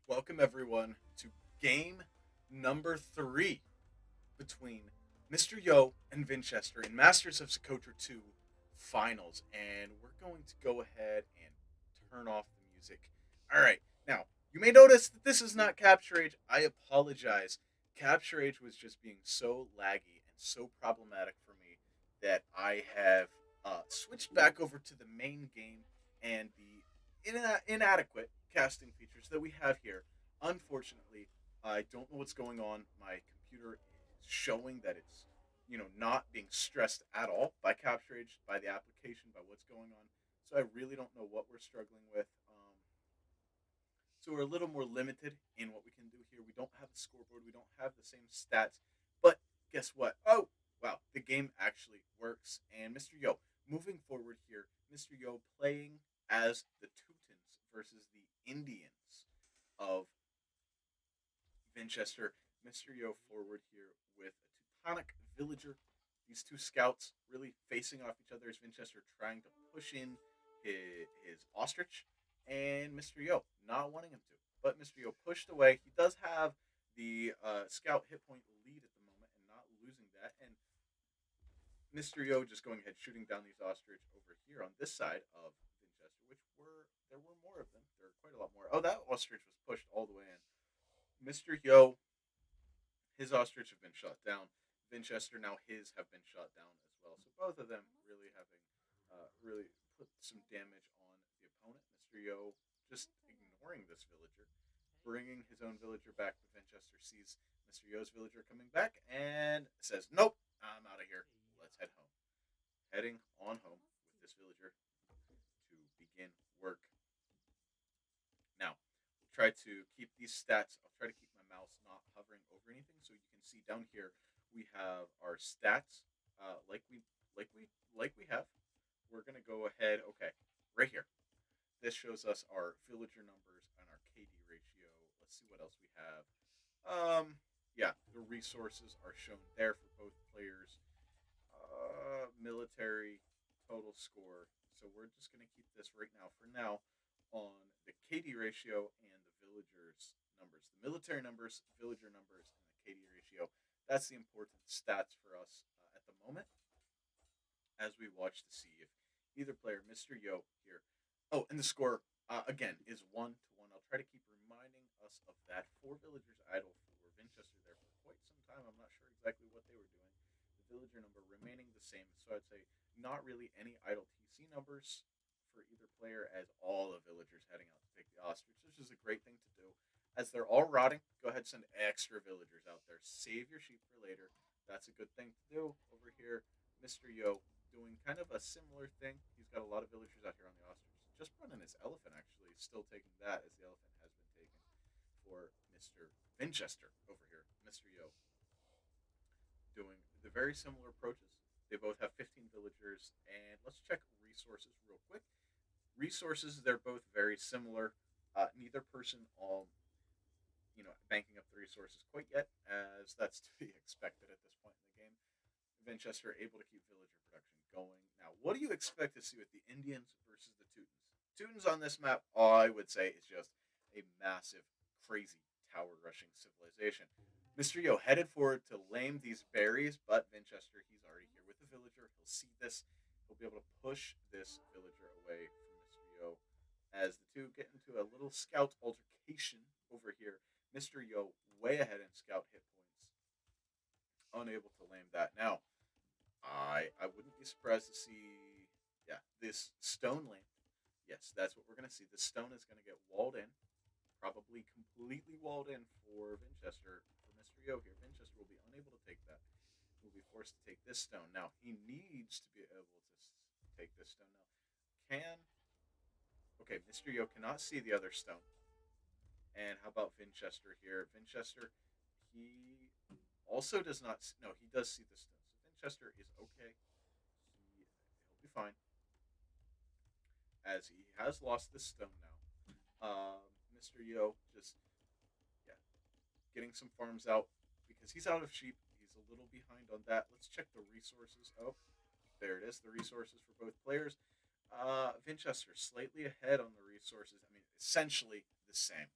Welcome everyone to game number three between Mr. Yo and Vinchester in Masters of Socotra 2 finals. And we're going to go ahead and turn off the music. All right, now you may notice that this is not Capture Age. I apologize. Capture Age was just being so laggy and so problematic for me that I have switched back over to the main game and the inadequate casting features that we have here. Unfortunately, I don't know what's going on. My computer is showing that it's not being stressed at all by Capture Age, by the application, by what's going on. So I really don't know what we're struggling with. So we're a little more limited in what we can do here. We don't have a scoreboard. We don't have the same stats. But guess what? Oh, wow. The game actually works. And Mr. Yo, moving forward here, Mr. Yo playing as the Teutons versus the Indians of Vinchester. Mr. Yo forward here with a Teutonic villager. These two scouts really facing off each other as Vinchester trying to push in his ostrich, and Mr. Yo not wanting him to. But Mr. Yo pushed away. He does have the scout hit point lead at the moment and not losing that. And Mr. Yo just going ahead shooting down these ostrich over here on this side of Vinchester, which there were more of them. There were quite a lot more. Oh, that ostrich was pushed all the way in. Mr. Yo, his ostrich have been shot down. Vinchester now his have been shot down as well. So both of them really having really put some damage on the opponent. Mr. Yo just ignoring this villager, bringing his own villager back. But Vinchester sees Mr. Yo's villager coming back and says, "Nope, I'm out of here. Let's head home." Heading on home with this villager to begin work. Now, we'll try to keep these stats. I'll try to keep my mouse not hovering over anything, so you can see down here we have our stats. Like we have. We're gonna go ahead. Okay, right here. This shows us our villager numbers and our KD ratio. Let's see what else we have. Yeah, the resources are shown there for both players. Military total score. So we're just gonna keep this right now for now on the KD ratio and the villagers numbers, the military numbers, villager numbers, and the KD ratio. That's the important stats for us at the moment as we watch to see if either player, Mr. Yo here. Oh, and the score again is 1-1. I'll try to keep reminding us of that. Four villagers idle for Vinchester there for quite some time. I'm not sure exactly what they were doing. The villager number remaining the same, so I'd say not really any idle TC numbers for either player as all the villagers heading out to take the ostrich, which is a great thing to do. As they're all rotting, go ahead and send extra villagers out there. Save your sheep for later. That's a good thing to do. Over here, Mr. Yo doing kind of a similar thing. He's got a lot of villagers out here on the ostrich. Just running his elephant, actually. Still taking that as the elephant has been taken for Mr. Vinchester over here. Mr. Yo doing the very similar approaches. They both have 15 villagers. And let's check resources real quick. Resources, they're both very similar. Neither person banking up the resources quite yet, as that's to be expected at this point in the game. Vinchester able to keep villager production going. Now, what do you expect to see with the Indians versus the Teutons? Teutons on this map, I would say, is just a massive, crazy tower rushing civilization. Mr. Yo headed forward to lame these berries, but Vinchester, he's already here with the villager. He'll see this. He'll be able to push this villager away from Mr. Yo as the two get into a little scout altercation over here. Mr. Yo way ahead in scout hit points, unable to lame that. Now, I wouldn't be surprised to see this stone lamp. Yes, that's what we're gonna see. The stone is gonna get walled in, probably completely walled in for Vinchester for Mr. Yo here. Vinchester will be unable to take that. He will be forced to take this stone. Now he needs to be able to take this stone. Now can okay, Mr. Yo cannot see the other stone. And how about Vinchester here? Vinchester, he also does not. No, he does see the stone. So Vinchester is okay. He'll be fine as he has lost this stone now. Mr. Yo just yeah getting some farms out because he's out of sheep. He's a little behind on that. Let's check the resources. Oh, there it is. The resources for both players. Vinchester slightly ahead on the resources. I mean, essentially the same.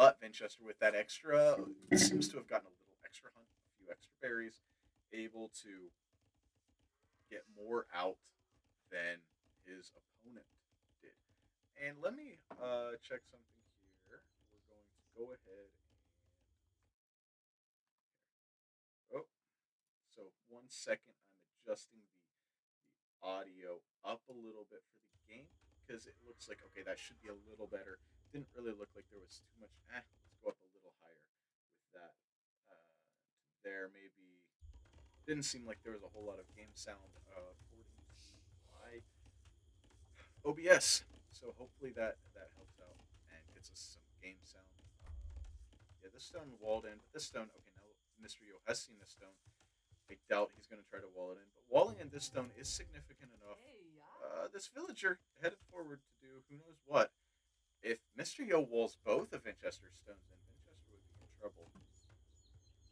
But Vinchester, with that extra, seems to have gotten a little extra hunt, a few extra berries, able to get more out than his opponent did. And let me check something here. We're going to go ahead and oh, so 1 second. I'm adjusting the audio up a little bit for the game because it looks like okay that should be a little better. Didn't really look like there was too much. Let's go up a little higher with that. There maybe didn't seem like there was a whole lot of game sound according to my OBS. So hopefully that helps out and gets us some game sound. Yeah, this stone walled in, but this stone. Okay, now Mr. Yo has seen this stone. I doubt he's going to try to wall it in, but walling in this stone is significant enough. This villager headed forward to do who knows what. If Mr. Yo walls both of Vinchester's stones in, Vinchester would be in trouble.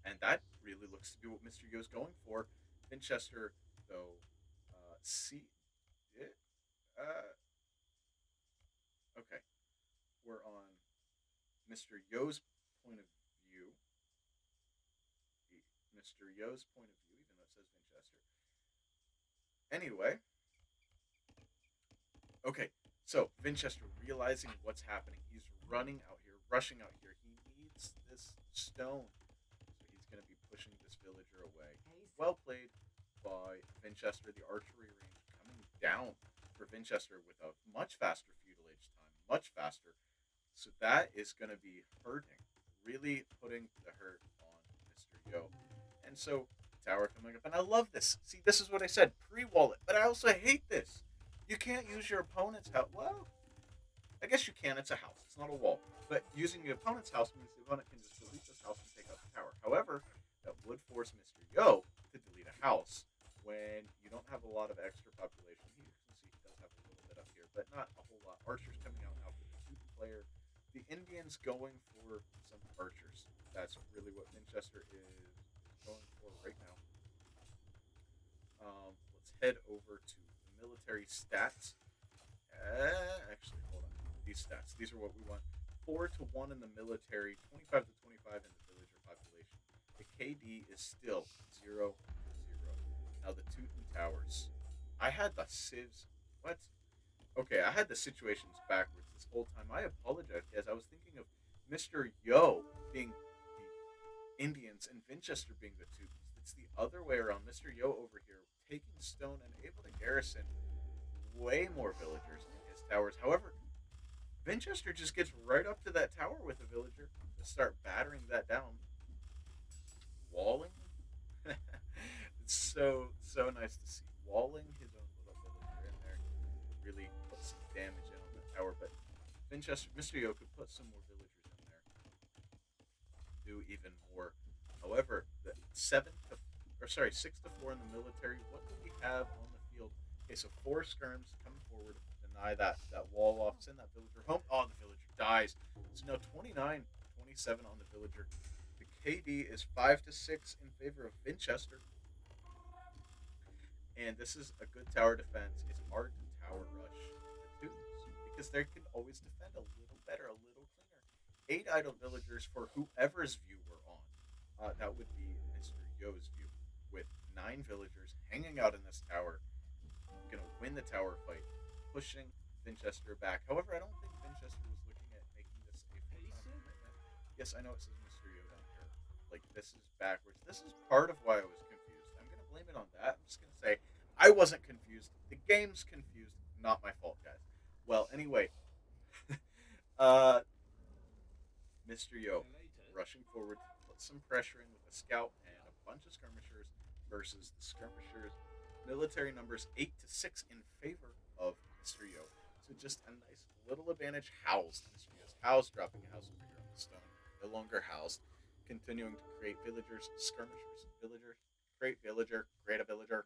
And that really looks to be what Mr. Yo's going for. Vinchester, though, see it. Uh, okay, we're on Mr. Yo's point of view. Mr. Yo's point of view, even though it says Vinchester. Anyway, okay, so Vinchester realizing what's happening, he's running out here, rushing out here. He needs this stone, so he's going to be pushing this villager away. Well played by Vinchester. The archery range coming down for Vinchester with a much faster feudal age time, much faster. So that is going to be hurting, really putting the hurt on Mr. Yo. And so tower coming up, and I love this. See, this is what I said, pre-wall it, but I also hate this. You can't use your opponent's house. Well, I guess you can. It's a house. It's not a wall. But using the opponent's house means the opponent can just delete this house and take out the tower. However, that would force Mr. Yo to delete a house when you don't have a lot of extra population. You can see he does have a little bit up here, but not a whole lot. Archers coming out now for the Teuton player. The Indians going for some archers. That's really what Winchester is going for right now. Let's head over to the military stats. Actually, hold on. These stats. These are what we want. 4-1 in the military, 25-25 in the villager population. The KD is still 0-0. Now the Teuton Towers. I had the civs. What? Okay, I had the situations backwards this whole time. I apologize, guys. I was thinking of Mr. Yo being the Indians and Winchester being the Teutons. It's the other way around. Mr. Yo over here taking stone and able to garrison way more villagers in his towers. However, Winchester just gets right up to that tower with a villager to start battering that down. Walling. It's so nice to see. Walling his own little villager in there really put some damage in on the tower. But Winchester, Mr. Yo could put some more villagers in there, do even more. However, the 6-4 in the military. What do we have on the field? Okay, so 4 skirms coming forward, deny that wall off, send that villager home. Oh, the villager dies. So now 29-27 on the villager. The KD is 5-6 in favor of Winchester. And this is a good tower defense. It's hard to tower rush the Teutons because they can always defend a little better, a little cleaner. 8 idle villagers for whoever's view we're on. That would be Mr. Yo's view, with 9 villagers hanging out in this tower, gonna win the tower fight, pushing Winchester back. However, I don't think Winchester was looking at making this a full-time commitment. Yes, I know it says Mr. Yo down here. Like, this is backwards. This is part of why I was confused. I'm gonna blame it on that. I'm just gonna say I wasn't confused. The game's confused. Not my fault, guys. Well, anyway, uh, Mr. Yo rushing forward to put some pressure in with a scout and a bunch of skirmishers versus the skirmishers. Military numbers 8-6 in favor of Mr. Yo. So just a nice little advantage. Housed. Mr. Yo's housed, dropping a house over here on the stone. No longer housed. Continuing to create villagers, skirmishers, villagers, create villager, create a villager.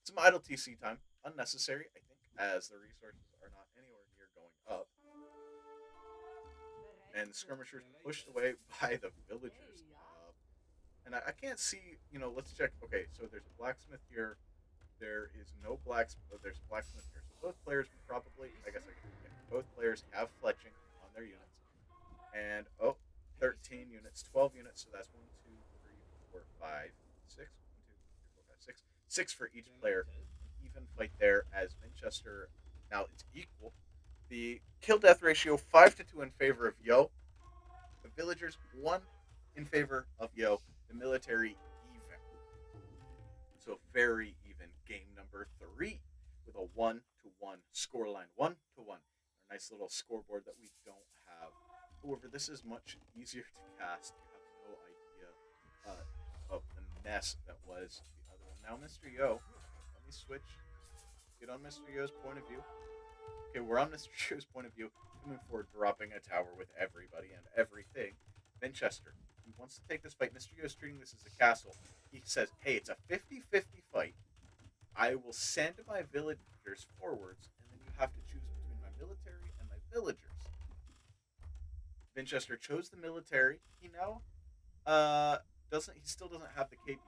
Some idle TC time. Unnecessary, I think, as the resources are not anywhere near going up. And the skirmishers pushed away by the villagers. And I can't see, let's check. Okay, so there's a blacksmith here. There is no blacksmith. Oh, there's a blacksmith here. So both players probably, I guess I can. Yeah, both players have fletching on their units. And 13 units, 12 units. So that's 1, 2, 3, 4, 5, 6. 1, 2, 3, 4, 5, 6. 6 for each player. An even fight there as Winchester. Now it's equal. The kill death ratio 5 to 2 in favor of Yo. The villagers 1 in favor of Yo. The military even. So very even. Game number 3 with a 1-1 scoreline. 1-1. A nice little scoreboard that we don't have. However, this is much easier to cast. You have no idea of the mess that was the other one. Now, Mr. Yo, let me switch. Get on Mr. Yo's point of view. Okay, we're on Mr. Yo's point of view. Coming forward, dropping a tower with everybody and everything. Winchester, he wants to take this fight. Mr. Yo is treating this as a castle. He says, hey, it's a 50-50 fight. I will send my villagers forwards, and then you have to choose between my military and my villagers. Winchester chose the military. He now doesn't. He still doesn't have the KD.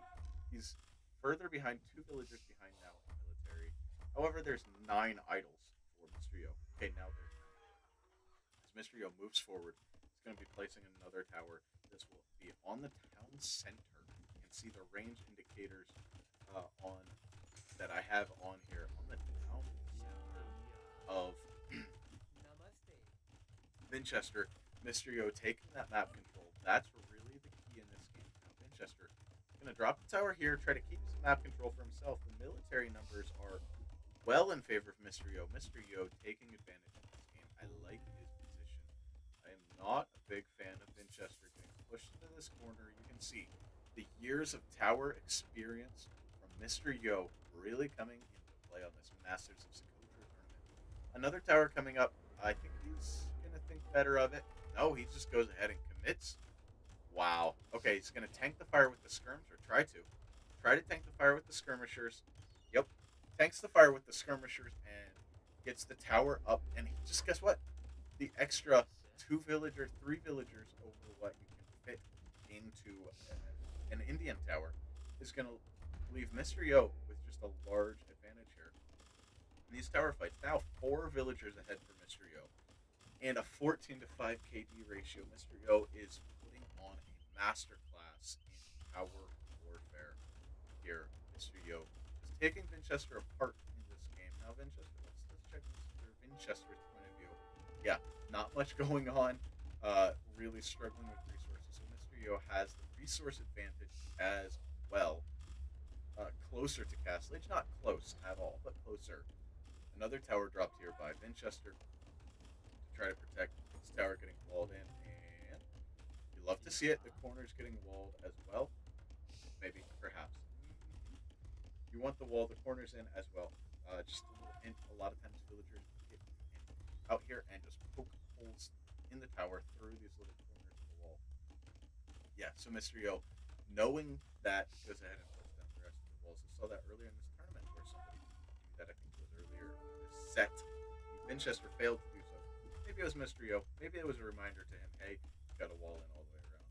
He's further behind, 2 villagers behind now in military. However, there's 9 idols for Mr. Yo. Okay, now there's 9. As Mr. Yo moves forward, he's going to be placing another tower. This will be on the town center. You can see the range indicators on that I have on here on the town center of Winchester. Mr. Yo taking that map control. That's really the key in this game. Now, Winchester is going to drop the tower here, try to keep some map control for himself. The military numbers are well in favor of Mr. Yo. Mr. Yo taking advantage of this game. I like his position. I am not a big fan of Winchester getting pushed into this corner. You can see the years of tower experience from Mr. Yo really coming into play on this Masters of Socotra tournament. Another tower coming up. I think he's going to think better of it. No, he just goes ahead and commits. Wow. Okay, he's going to tank the fire with the skirms, or try to. Try to tank the fire with the skirmishers. Yep. Tanks the fire with the skirmishers and gets the tower up. And he just, guess what? The extra 2 villagers, 3 villagers over what you can fit into an Indian tower is going to leave Mr. Yo with just a large advantage here. In these tower fights, now 4 villagers ahead for Mr. Yo. And a 14 to 5 KD ratio. Mr. Yo is putting on a masterclass in tower warfare here. Mr. Yo is taking Winchester apart in this game. Now, Winchester, let's check Mr. Winchester's point of view. Yeah, not much going on. Really struggling with resources. So Mr. Yo has the resource advantage as well. Closer to Castle Age. Not close at all, but closer. Another tower dropped here by Winchester. Try to protect this tower getting walled in, and you love to see it. The corner's getting walled as well. Maybe, perhaps. You want the wall, the corners in as well. Just a little hint. A lot of times villagers get out here and just poke holes in the tower through these little corners of the wall. Yeah, so Mr. Yo, knowing that, goes ahead and puts down the rest of the walls. I saw that earlier in this tournament where somebody do that. I think it was earlier in this set. Winchester failed to do so. Maybe it was Mr. Yo. Maybe it was a reminder to him, hey, you've got a wall in all the way around.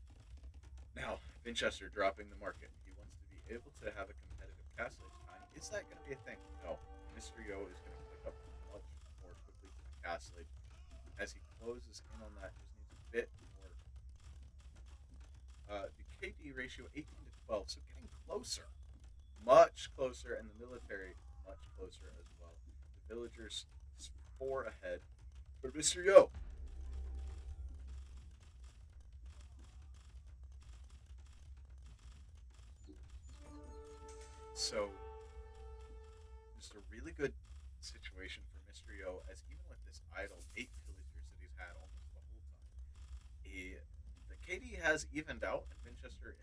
Now, Winchester dropping the market. He wants to be able to have a competitive castle each time. Is that going to be a thing? No. Mr. Yo is going to click up much more quickly to the castle age. As he closes in on that, just needs a bit more. The KD ratio 18 to 12, so getting closer. Much closer, and the military much closer as well. The villagers 4 ahead. For Mr. Yo. So, just a really good situation for Mr. Yo, as even with this idle 8 villagers that he's had almost the whole time, the KD has evened out, and Winchester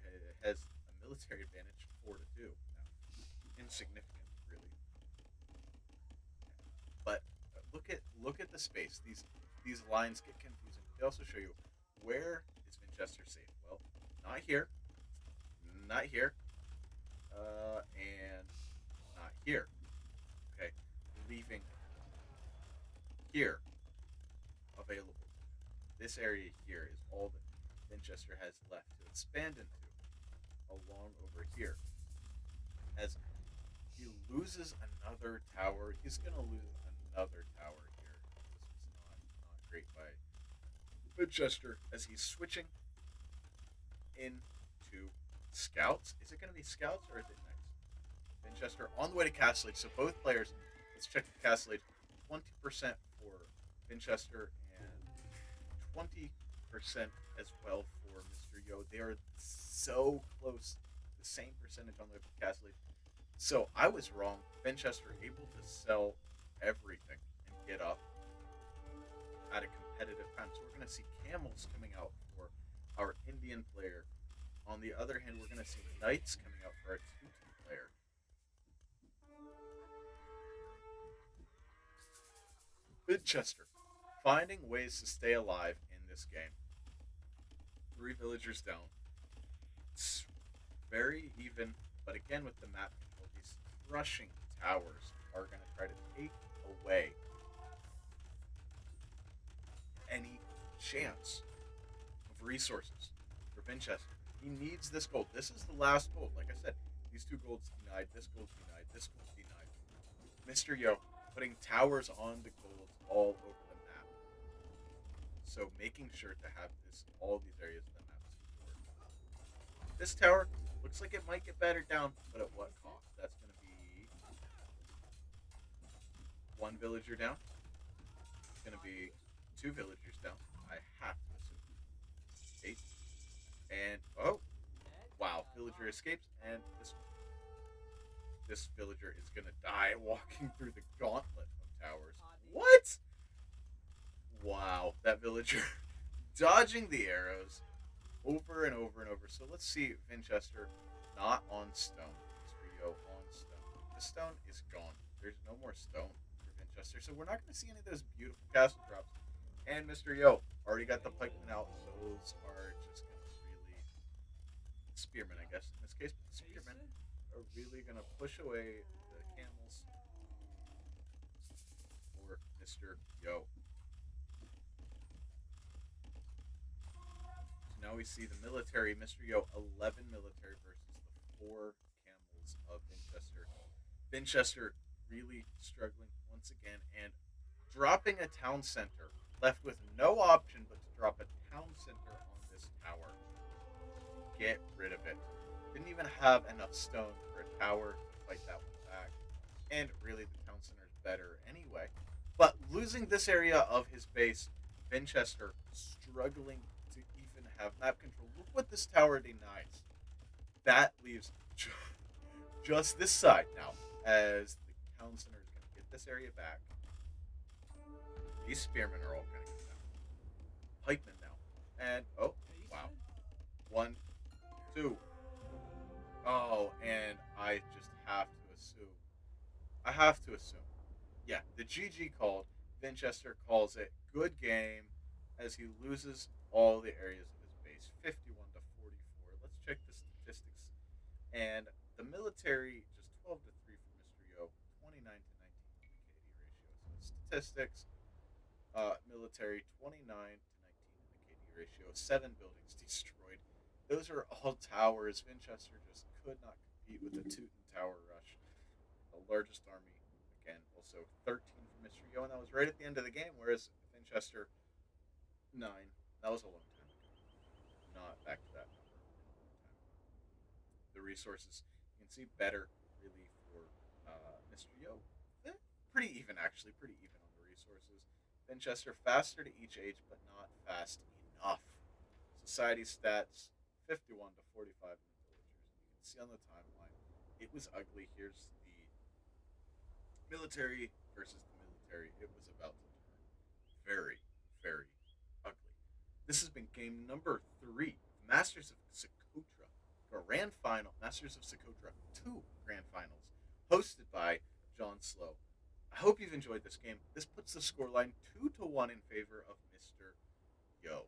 has a military advantage 4 to 2 now. Insignificant, really. But look at the space. These lines get confusing. They also show you where is Winchester safe. Well, not here, not here, and not here. Okay, leaving here available. This area here is all that Winchester has left to expand into. Along over here, as he loses another tower, he's gonna lose another tower here. This was not great by Winchester as he's switching into Scouts. Is it going to be Scouts or is it Knights? Winchester on the way to Castle Age. So both players, let's check the Castle Age. 20% for Winchester and 20% as well for Mr. Yo. They are so close, the same percentage on the Castle Age. So I was wrong. Winchester able to sell everything and get up at a competitive time. So we're going to see camels coming out for our Indian player. On the other hand, we're going to see knights coming out for our Teuton player. Winchester finding ways to stay alive in this game. 3 villagers down. It's very even, but again with the map control, these rushing towers are going to try to take away any chance of resources for Winchester. He needs this gold. This is the last gold. Like I said, these 2 golds denied, this gold's denied, this gold's denied. Mr. Yo putting towers on the golds all over the map. So making sure to have all these areas of the map secured. This tower looks like it might get battered down, but at what cost? That's going to be 1 villager down. It's going to be 2 villagers down. I have to assume 8. And oh, wow! Villager escapes, and this villager is going to die walking through the gauntlet of towers. What? Wow, that villager dodging the arrows over and over and over. So let's see Winchester not on stone. Mr. Yo on stone. The stone is gone. There's no more stone for Winchester. So we're not going to see any of those beautiful castle drops. And Mr. Yo already got the pikemen out. Those are just going to really... Spearmen, I guess, in this case. But the spearmen are really going to push away the camels for Mr. Yo. Now we see the military, Mr. Yo, 11 military versus the 4 camels of Winchester. Winchester really struggling once again and dropping a town center. Left with no option but to drop a town center on this tower. Get rid of it. Didn't even have enough stone for a tower to fight that one back. And really the town center is better anyway. But losing this area of his base, Winchester struggling to even have map control. Look what this tower denies. That leaves just this side now, as the town center is going to get this area back. These spearmen are all going to get down. Pikemen now. And, oh, wow. 1, 2. Oh, and I just have to assume. I have to assume. Yeah, the GG called. Winchester calls it good game as he loses all the areas of his base, 51 to 44. Let's check the statistics. And the military just 12 to 3 for Mr. Yo, 29 to 19 for the KD ratio. So statistics, military 29 to 19 in the KD ratio, 7 buildings destroyed. Those are all towers. Winchester just could not compete with the Teuton Tower Rush, the largest army. Again, also 13 for Mr. Yo, and that was right at the end of the game, whereas Winchester 9. That was a long time ago. Not back to that number in a long time. The resources, you can see better, really, for Mr. Yo. Pretty even, actually. Pretty even on the resources. Winchester faster to each age, but not fast enough. Society stats, 51 to 45 in the villagers. You can see on the timeline, it was ugly. Here's the military versus the military. It was about to turn very, very ugly. This has been game number 3 of Masters of Socotra Grand Final. Masters of Socotra 2 Grand Finals, hosted by John Slow. I hope you've enjoyed this game. This puts the scoreline 2 to 1 in favor of Mr. Yo.